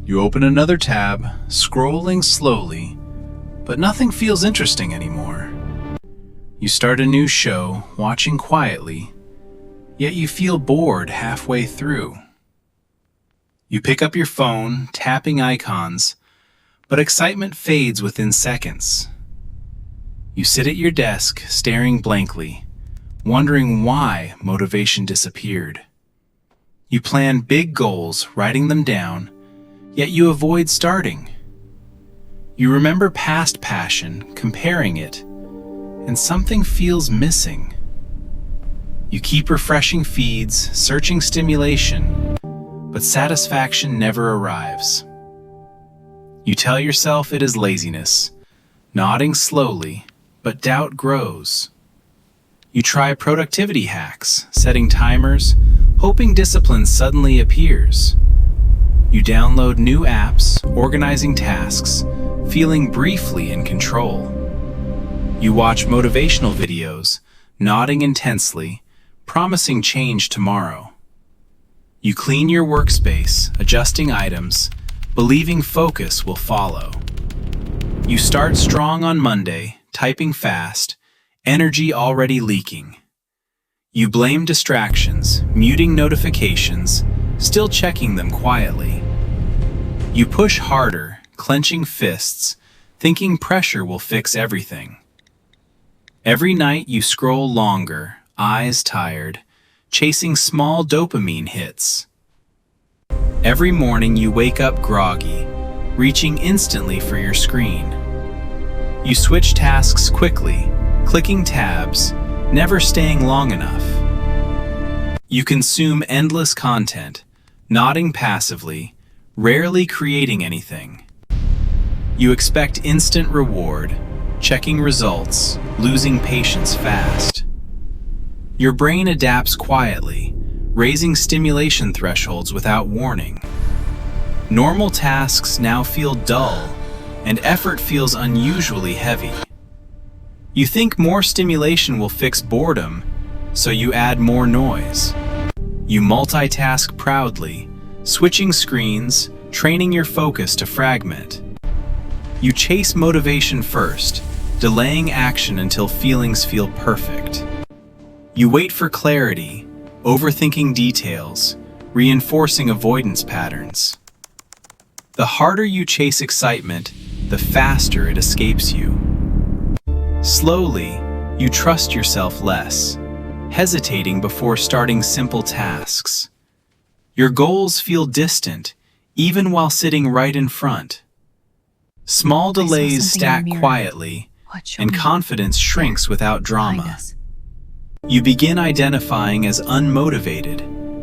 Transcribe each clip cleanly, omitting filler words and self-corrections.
You open another tab, scrolling slowly, but nothing feels interesting anymore. You start a new show, watching quietly, yet you feel bored halfway through. You pick up your phone, tapping icons, but excitement fades within seconds. You sit at your desk, staring blankly, wondering why motivation disappeared. You plan big goals, writing them down, yet you avoid starting. You remember past passion, comparing it, and something feels missing. You keep refreshing feeds, searching stimulation, but satisfaction never arrives. You tell yourself it is laziness, nodding slowly, but doubt grows. You try productivity hacks, setting timers, hoping discipline suddenly appears. You download new apps, organizing tasks, feeling briefly in control. You watch motivational videos, nodding intensely, promising change tomorrow. You clean your workspace, adjusting items, believing focus will follow. You start strong on Monday, typing fast, energy already leaking. You blame distractions, muting notifications, still checking them quietly. You push harder, clenching fists, thinking pressure will fix everything. Every night you scroll longer, eyes tired, chasing small dopamine hits. Every morning you wake up groggy, reaching instantly for your screen. You switch tasks quickly, clicking tabs, never staying long enough. You consume endless content, nodding passively, rarely creating anything. You expect instant reward, checking results, losing patience fast. Your brain adapts quietly, raising stimulation thresholds without warning. Normal tasks now feel dull, and effort feels unusually heavy. You think more stimulation will fix boredom, so you add more noise. You multitask proudly, switching screens, training your focus to fragment. You chase motivation first, delaying action until feelings feel perfect. You wait for clarity, overthinking details, reinforcing avoidance patterns. The harder you chase excitement, the faster it escapes you. Slowly, you trust yourself less, hesitating before starting simple tasks. Your goals feel distant, even while sitting right in front. Small delays stack quietly, and confidence shrinks without drama. You begin identifying as unmotivated,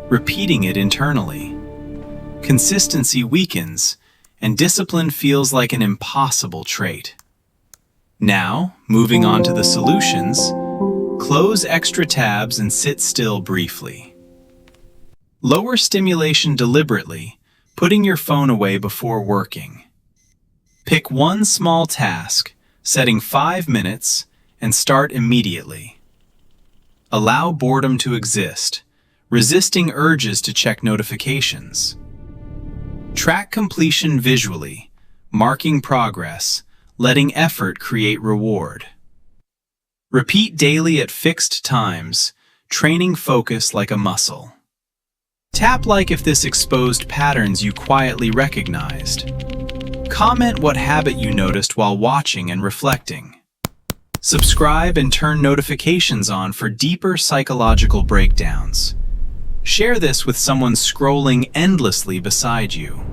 repeating it internally. Consistency weakens, and discipline feels like an impossible trait. Now, moving on to the solutions, close extra tabs and sit still briefly. Lower stimulation deliberately, putting your phone away before working. Pick one small task, setting 5 minutes, and start immediately. Allow boredom to exist, resisting urges to check notifications. Track completion visually, marking progress, letting effort create reward. Repeat daily at fixed times, training focus like a muscle. Tap like if this exposed patterns you quietly recognized. Comment what habit you noticed while watching and reflecting. Subscribe and turn notifications on for deeper psychological breakdowns. Share this with someone scrolling endlessly beside you.